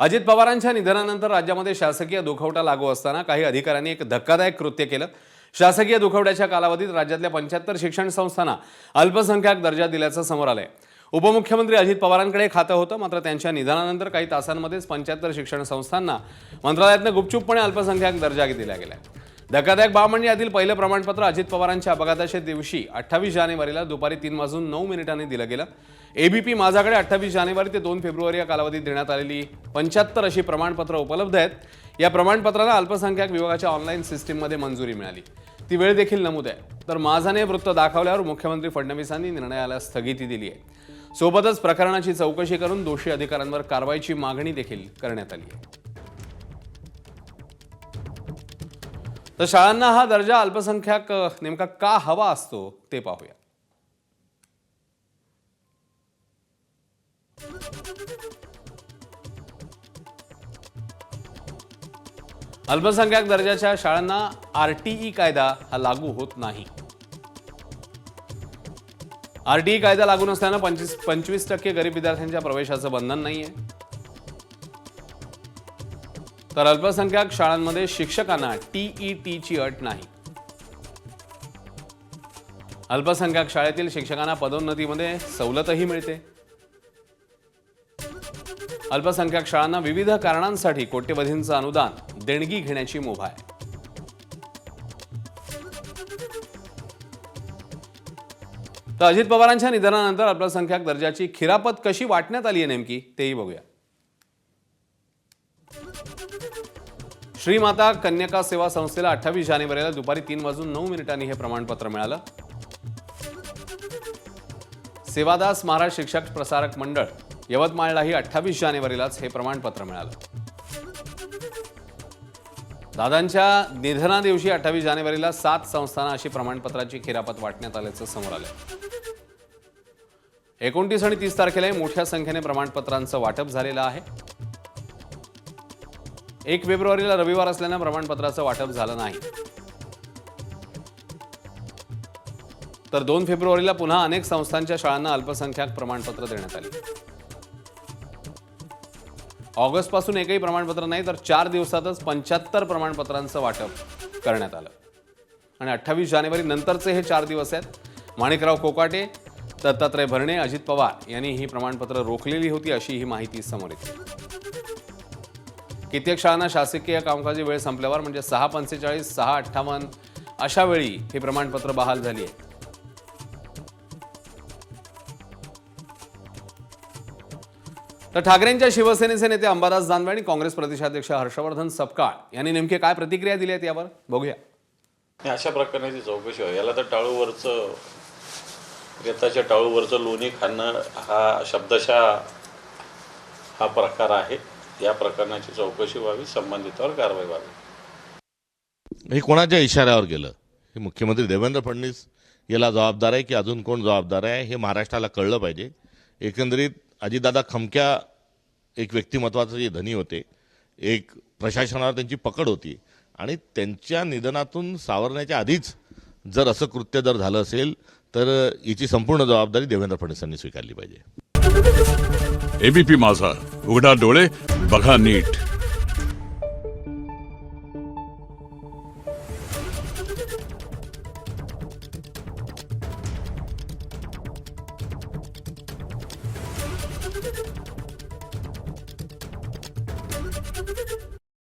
अजित पवारांच्या निधनानंतर राज्यामध्ये शासकीय दुखवटा लागू असताना काही अधिकाऱ्यांनी एक धक्कादायक कृत्य केलं। शासकीय दुखवट्याच्या कालावधीत राज्यातल्या 75 शिक्षण संस्थांना अल्पसंख्याक दर्जा दिल्याचं समोर आलंय। उपमुख्यमंत्री अजित पवारांकडे खातं होतं, मात्र त्यांच्या निधनानंतर काही तासांमध्येच 75 शिक्षण संस्थांना मंत्रालयातून गुपचूपपणे अल्पसंख्याक दर्जा दिला गेलाय। धक्कादायक बाब म्हणजे यातील पहिलं प्रमाणपत्र अजित पवारांच्या अपघाताच्या दिवशी 28 जानेवारीला दुपारी 3:09 दिलं गेलं। एबीपी माझाकडे 28 जानेवारी ते 2 फेब्रुवारी या कालावधीत देण्यात आलेली 75 अशी प्रमाणपत्र उपलब्ध आहेत। या प्रमाणपत्राला अल्पसंख्याक विभागाच्या ऑनलाईन सिस्टीममध्ये मंजुरी मिळाली, ती वेळ देखील नमूद आहे। तर माझाने वृत्त दाखवल्यावर मुख्यमंत्री फडणवीसांनी निर्णयाला स्थगिती दिली आहे। सोबतच प्रकरणाची चौकशी करून दोषी अधिकाऱ्यांवर कारवाईची मागणी देखील करण्यात आली आहे। तर शाळांना हा दर्जा अल्पसंख्याक नेमका का हवा असतो ते पाहूया। अल्पसंख्याक दर्जाच्या शाळांना आरटीई कायदा हा लागू होत नाही। आरटीई कायदा लागू नसल्यानं 25% गरीब विद्यार्थ्यांच्या प्रवेशाचं बंधन नाहीये। तर अल्पसंख्याक शाळांमध्ये शिक्षकांना टीईटीची अट नाही। अल्पसंख्याक शाळेतील शिक्षकांना पदोन्नतीमध्ये सवलतही मिळते। अल्पसंख्याक शाळांना विविध कारणांसाठी कोट्यवधींचं अनुदान देणगी घेण्याची मुभा आहे। तर अजित पवारांच्या निधनानंतर अल्पसंख्याक दर्जाची खिरापत कशी वाटण्यात आली आहे नेमकी तेही बघूया। श्रीमाता कन्यका सेवा संस्थेला 28 जानेवारीला दुपारी 3:09 हे प्रमाणपत्र मिळालं। सेवादास महाराज शिक्षक प्रसारक मंडळ यवतमाळलाही 28 जानेवारीलाच हे प्रमाणपत्र मिळालं। दादांच्या निधनादिवशी 28 जानेवारीला 7 संस्थांना अशी प्रमाणपत्राची खिरापत वाटण्यात आल्याचं समोर आलंय। 29 आणि 30 तारखेला मोठ्या संख्येने प्रमाणपत्रांचं वाटप झालेलं आहे। 1 फेब्रुवारीला रविवार असल्यानं प्रमाणपत्राचं वाटप झालं नाही। तर 2 फेब्रुवारीला पुन्हा अनेक संस्थांच्या शाळांना अल्पसंख्याक प्रमाणपत्र देण्यात आली। ऑगस्ट पासून एकही प्रमाणपत्र नाही, तर 4 दिवसातच 75 प्रमाणपत्रांचं वाटप करण्यात आलं। आणि 28 जानेवारी नंतरचे हे 4 दिवस आहेत। माणिकराव कोकाटे, दत्तात्रय भरणे, अजित पवार यांनी ही प्रमाणपत्र रोखलेली होती अशी ही माहिती समोर येते। कित्येक शाळांना शासकीय कामकाजी वेळ संपल्यावर म्हणजे 6:45, 6:58 अशा वेळी हे प्रमाणपत्र बहाल झाली आहे। तर ठाकरेंच्या शिवसेनेचे नेते अंबादास दानवे आणि काँग्रेस प्रदेशाध्यक्ष हर्षवर्धन सपकाळ यांनी नेमके काय प्रतिक्रिया दिल्या आहेत यावर बघूया। अशा प्रकारची चौकशी आहे। याला तर टाळूवरचं रेताच्या टाळूवरचं लोणी खाणं हा शब्दशः हा प्रकार आहे। या प्रकरणाची चौकशी व्हावी, संबंधितावर कारवाई व्हावी। हे कोणाच्या इशाऱ्यावर गेलं? हे मुख्यमंत्री देवेंद्र फडणवीस याला जबाबदार आहे की अजून कोण जबाबदार आहे हे महाराष्ट्राला कळलं पाहिजे। एकंदरीत अजितदादा खमक्या एक व्यक्तिमत्वाचे धनी होते, एक प्रशासनावर त्यांची पकड होती आणि त्यांच्या निधनातून सावरण्याच्या आधीच जर असं कृत्य जर झालं असेल तर याची संपूर्ण जबाबदारी देवेंद्र फडणवीसांनी स्वीकारली पाहिजे। एबीपी माझा, उघडा डोळे बघा नीट।